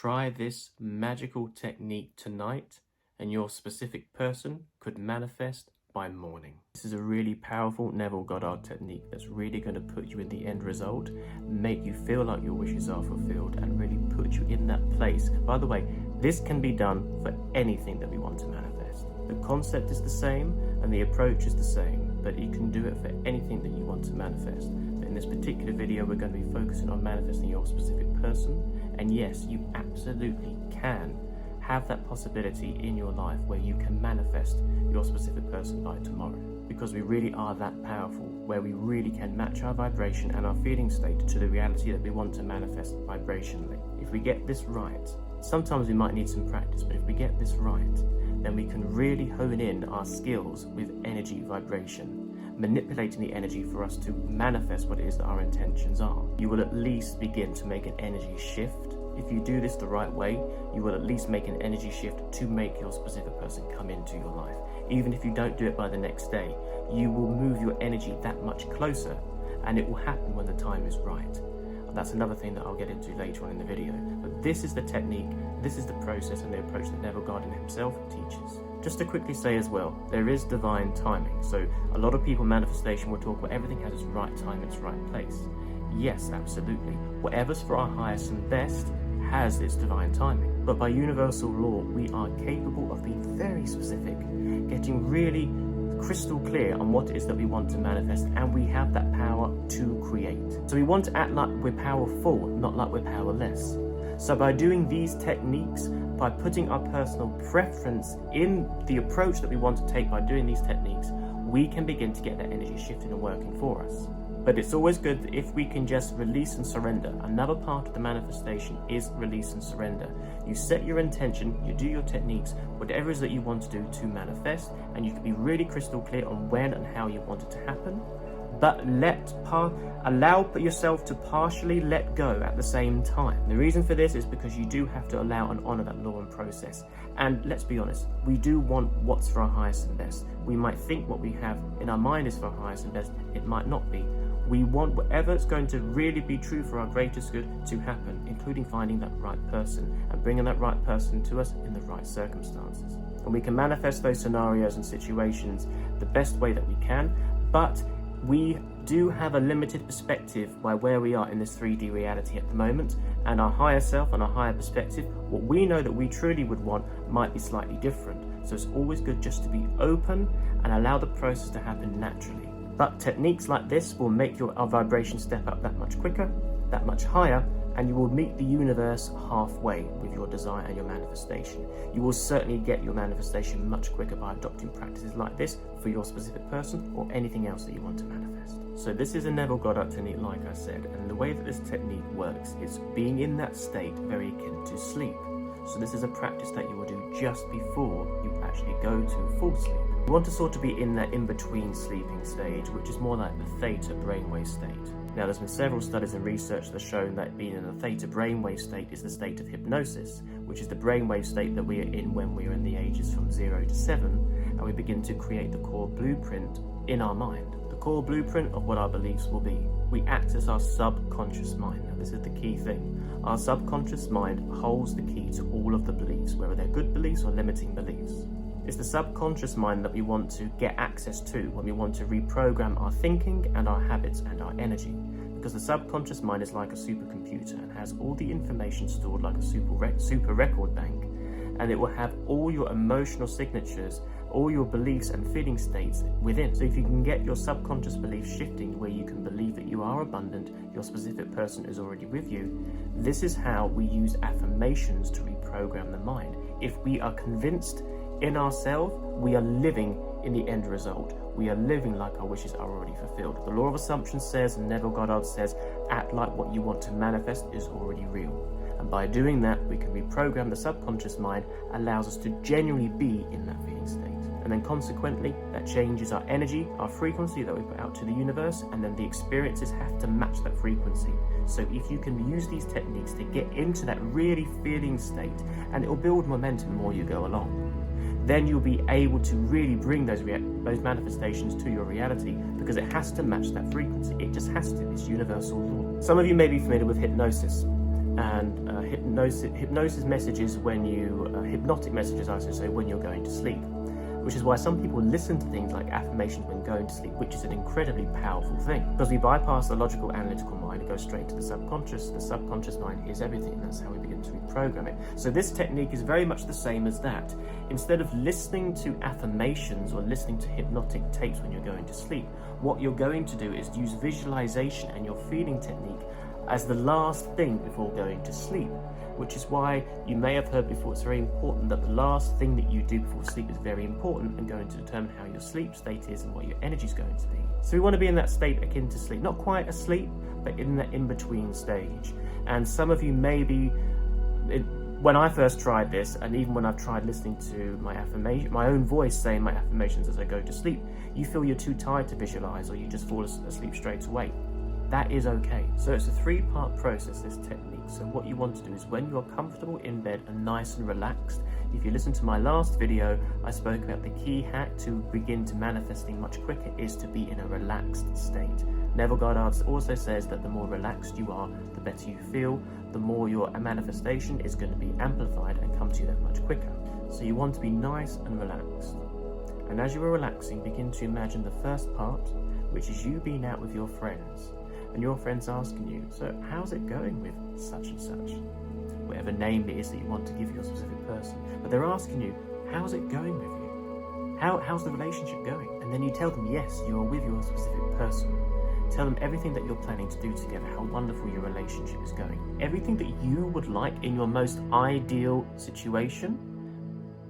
Try this magical technique tonight and your specific person could manifest by morning. This is a really powerful Neville Goddard technique that's really going to put you in the end result, make you feel like your wishes are fulfilled, and really put you in that place. By the way, this can be done for anything that we want to manifest. The concept is the same and the approach is the same, but you can do it for anything that you want to manifest. But in this particular video, we're going to be focusing on manifesting your specific person. And yes, you absolutely can have that possibility in your life where you can manifest your specific person by tomorrow, because we really are that powerful, where we really can match our vibration and our feeling state to the reality that we want to manifest vibrationally. If we get this right, sometimes we might need some practice, but if we get this right, then we can really hone in our skills with energy vibration, manipulating the energy for us to manifest what it is that our intentions are. You will at least begin to make an energy shift. If you do this the right way, you will at least make an energy shift to make your specific person come into your life. Even if you don't do it by the next day, you will move your energy that much closer, and it will happen when the time is right. And that's another thing that I'll get into later on in the video. But this is the technique, this is the process and the approach that Neville Goddard himself teaches. Just to quickly say as well, there is divine timing. So a lot of people manifestation will talk about everything has its right time, its right place. Yes, absolutely. Whatever's for our highest and best has its divine timing. But by universal law, we are capable of being very specific, getting really crystal clear on what it is that we want to manifest, and we have that power to create. So we want to act like we're powerful, not like we're powerless. So by doing these techniques, by putting our personal preference in the approach that we want to take by doing these techniques, we can begin to get that energy shifting and working for us. But it's always good if we can just release and surrender. Another part of the manifestation is release and surrender. You set your intention, you do your techniques, whatever it is that you want to do to manifest, and you can be really crystal clear on when and how you want it to happen. But allow yourself to partially let go at the same time. The reason for this is because you do have to allow and honor that law and process. And let's be honest, we do want what's for our highest and best. We might think what we have in our mind is for our highest and best. It might not be. We want whatever's going to really be true for our greatest good to happen, including finding that right person and bringing that right person to us in the right circumstances. And we can manifest those scenarios and situations the best way that we can, but we do have a limited perspective by where we are in this 3D reality at the moment, and our higher self and our higher perspective, what we know that we truly would want might be slightly different. So it's always good just to be open and allow the process to happen naturally. But techniques like this will make our vibration step up that much quicker, that much higher, and you will meet the universe halfway with your desire and your manifestation. You will certainly get your manifestation much quicker by adopting practices like this for your specific person or anything else that you want to manifest. So this is a Neville Goddard technique, like I said, and the way that this technique works is being in that state very akin to sleep. So this is a practice that you will do just before you actually go to full sleep. You want to sort of be in that in-between sleeping stage, which is more like the theta brainwave state. Now, there's been several studies and research that have shown that being in a theta brainwave state is the state of hypnosis, which is the brainwave state that we are in when we are in the ages from 0 to 7, and we begin to create the core blueprint in our mind. The core blueprint of what our beliefs will be. We access our subconscious mind. Now, this is the key thing. Our subconscious mind holds the key to all of the beliefs, whether they're good beliefs or limiting beliefs. It's the subconscious mind that we want to get access to when we want to reprogram our thinking and our habits and our energy. Because the subconscious mind is like a supercomputer and has all the information stored like a super record bank. And it will have all your emotional signatures, all your beliefs and feeling states within. So if you can get your subconscious beliefs shifting where you can believe that you are abundant, your specific person is already with you, this is how we use affirmations to reprogram the mind. If we are convinced in ourselves, we are living in the end result. We are living like our wishes are already fulfilled. The law of assumption says, and Neville Goddard says, act like what you want to manifest is already real. And by doing that, we can reprogram the subconscious mind, allows us to genuinely be in that feeling state. And then consequently, that changes our energy, our frequency that we put out to the universe, and then the experiences have to match that frequency. So if you can use these techniques to get into that really feeling state, and it will build momentum the more you go along, then you'll be able to really bring those manifestations to your reality, because it has to match that frequency. It just has to. It's universal law. Some of you may be familiar with hypnosis. and hypnotic messages when I should say, when you're going to sleep. Which is why some people listen to things like affirmations when going to sleep, which is an incredibly powerful thing. Because we bypass the logical, analytical mind and go straight to the subconscious. The subconscious mind is everything, and that's how we begin to reprogram it. So this technique is very much the same as that. Instead of listening to affirmations or listening to hypnotic tapes when you're going to sleep, what you're going to do is use visualization and your feeling technique as the last thing before going to sleep. Which is why you may have heard before, it's very important that the last thing that you do before sleep is very important and going to determine how your sleep state is and what your energy is going to be. So we want to be in that state akin to sleep, not quite asleep, but in that in-between stage. And some of you may be, when I first tried this, and even when I've tried listening to my own voice saying my affirmations as I go to sleep, you feel you're too tired to visualize, or you just fall asleep straight away. That is okay. So it's a 3-part process, this technique. So what you want to do is when you're comfortable in bed and nice and relaxed, if you listen to my last video, I spoke about the key hack to begin to manifesting much quicker is to be in a relaxed state. Neville Goddard also says that the more relaxed you are, the better you feel, the more your manifestation is going to be amplified and come to you that much quicker. So you want to be nice and relaxed. And as you are relaxing, begin to imagine the first part, which is you being out with your friends. And your friend's asking you, so how's it going with such and such? Whatever name it is that you want to give your specific person. But they're asking you, how's it going with you? How's the relationship going? And then you tell them, yes, you are with your specific person. Tell them everything that you're planning to do together, how wonderful your relationship is going. Everything that you would like in your most ideal situation,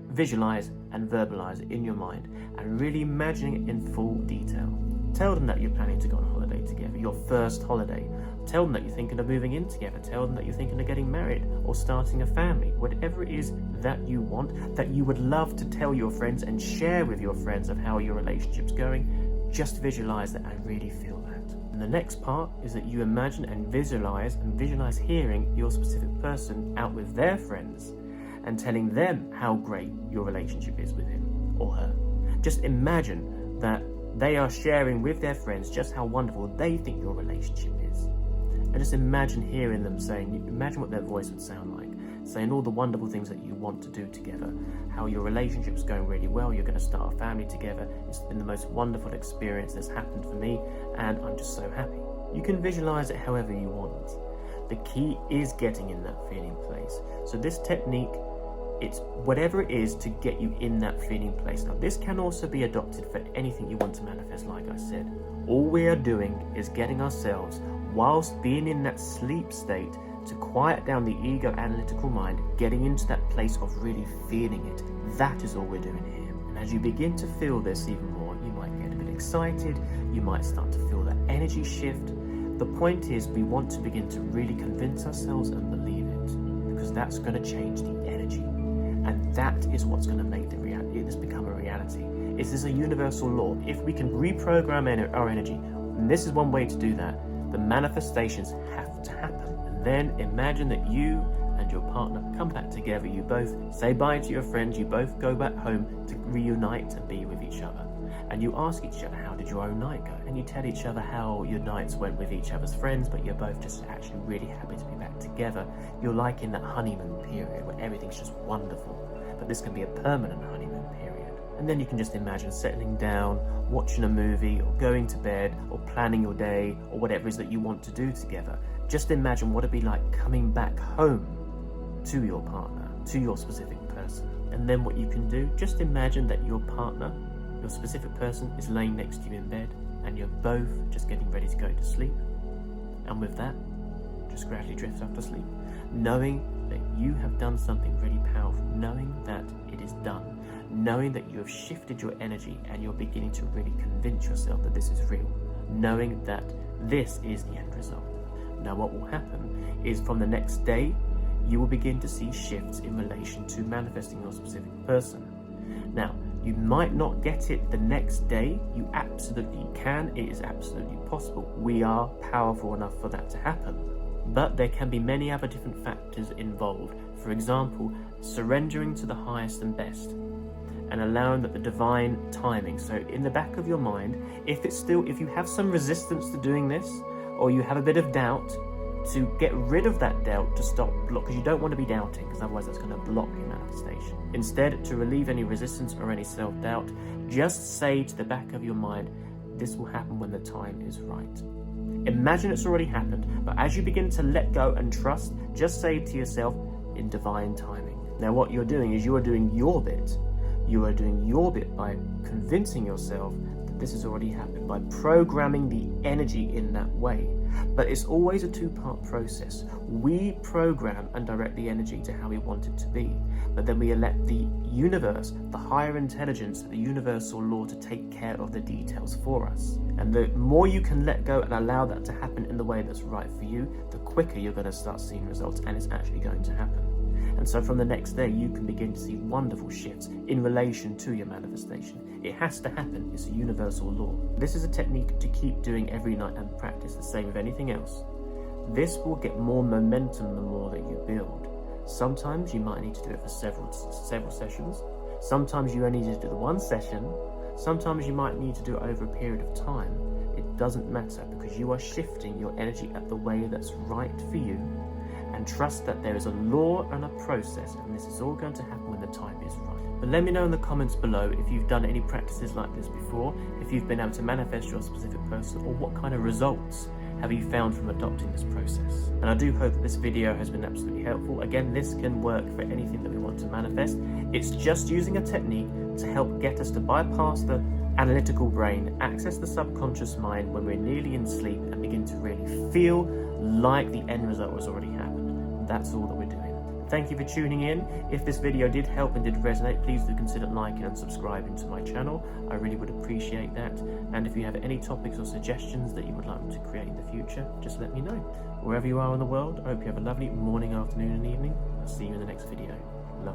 visualize and verbalize it in your mind and really imagining it in full detail. Tell them that you're planning to go on holiday together, your first holiday. Tell them that you're thinking of moving in together. Tell them that you're thinking of getting married or starting a family. Whatever it is that you want, that you would love to tell your friends and share with your friends of how your relationship's going, just visualize that and really feel that. And the next part is that you imagine and visualize hearing your specific person out with their friends and telling them how great your relationship is with him or her. Just imagine that they are sharing with their friends just how wonderful they think your relationship is. And just imagine hearing them imagine what their voice would sound like, saying all the wonderful things that you want to do together, how your relationship's going really well, you're going to start a family together. It's been the most wonderful experience that's happened for me, and I'm just so happy. You can visualize it however you want. The key is getting in that feeling place. So this technique, it's whatever it is to get you in that feeling place. Now, this can also be adopted for anything you want to manifest, like I said. All we are doing is getting ourselves, whilst being in that sleep state, to quiet down the ego analytical mind, getting into that place of really feeling it. That is all we're doing here. And as you begin to feel this even more, you might get a bit excited, you might start to feel that energy shift. The point is, we want to begin to really convince ourselves and believe it, because that's going to change the energy. And that is what's going to make this become a reality. This is a universal law. If we can reprogram our energy, and this is one way to do that, the manifestations have to happen. And then imagine that you and your partner come back together. You both say bye to your friends. You both go back home to reunite and be with each other. And you ask each other, how did your own night go? And you tell each other how your nights went with each other's friends, but you're both just actually really happy to be back together. You're like in that honeymoon period where everything's just wonderful. But this can be a permanent honeymoon period. And then you can just imagine settling down, watching a movie, or going to bed, or planning your day, or whatever it is that you want to do together. Just imagine what it'd be like coming back home to your partner, to your specific person. And then what you can do, just imagine that your partner, your specific person, is laying next to you in bed, and you're both just getting ready to go to sleep. And with that, just gradually drift off to sleep, knowing that you have done something really powerful, knowing that it is done, knowing that you have shifted your energy and you're beginning to really convince yourself that this is real, knowing that this is the end result. Now what will happen is from the next day, you will begin to see shifts in relation to manifesting your specific person. Now, you might not get it the next day. You absolutely can. It is absolutely possible. We are powerful enough for that to happen. But there can be many other different factors involved. For example, surrendering to the highest and best and allowing that the divine timing. So in the back of your mind, if you have some resistance to doing this, or you have a bit of doubt, to get rid of that doubt, to stop block, because you don't want to be doubting, because otherwise that's going to block your manifestation. Instead, to relieve any resistance or any self-doubt, just say to the back of your mind, this will happen when the time is right. Imagine it's already happened, but as you begin to let go and trust, just say to yourself, in divine timing. Now what you're doing is you are doing your bit. You are doing your bit by convincing yourself that this has already happened, by programming the energy in that way. But it's always a two-part process. We program and direct the energy to how we want it to be, but then we let the universe, the higher intelligence, the universal law to take care of the details for us. And the more you can let go and allow that to happen in the way that's right for you, the quicker you're going to start seeing results, and it's actually going to happen. And so from the next day, you can begin to see wonderful shifts in relation to your manifestation. It has to happen. It's a universal law. This is a technique to keep doing every night and practice the same with anything else. This will get more momentum the more that you build. Sometimes you might need to do it for several sessions. Sometimes you only need to do the one session. Sometimes you might need to do it over a period of time. It doesn't matter, because you are shifting your energy at the way that's right for you. And trust that there is a law and a process, and this is all going to happen when the time is right. But let me know in the comments below if you've done any practices like this before, if you've been able to manifest your specific person, or what kind of results have you found from adopting this process. And I do hope that this video has been absolutely helpful. Again, this can work for anything that we want to manifest. It's just using a technique to help get us to bypass the analytical brain, access the subconscious mind when we're nearly in sleep, and begin to really feel like the end result has already happened. That's all that we're doing. Thank you for tuning in. If this video did help and did resonate, please do consider liking and subscribing to my channel. I really would appreciate that. And if you have any topics or suggestions that you would like me to create in the future, just let me know. Wherever you are in the world, I hope you have a lovely morning, afternoon and evening. I'll see you in the next video. Love.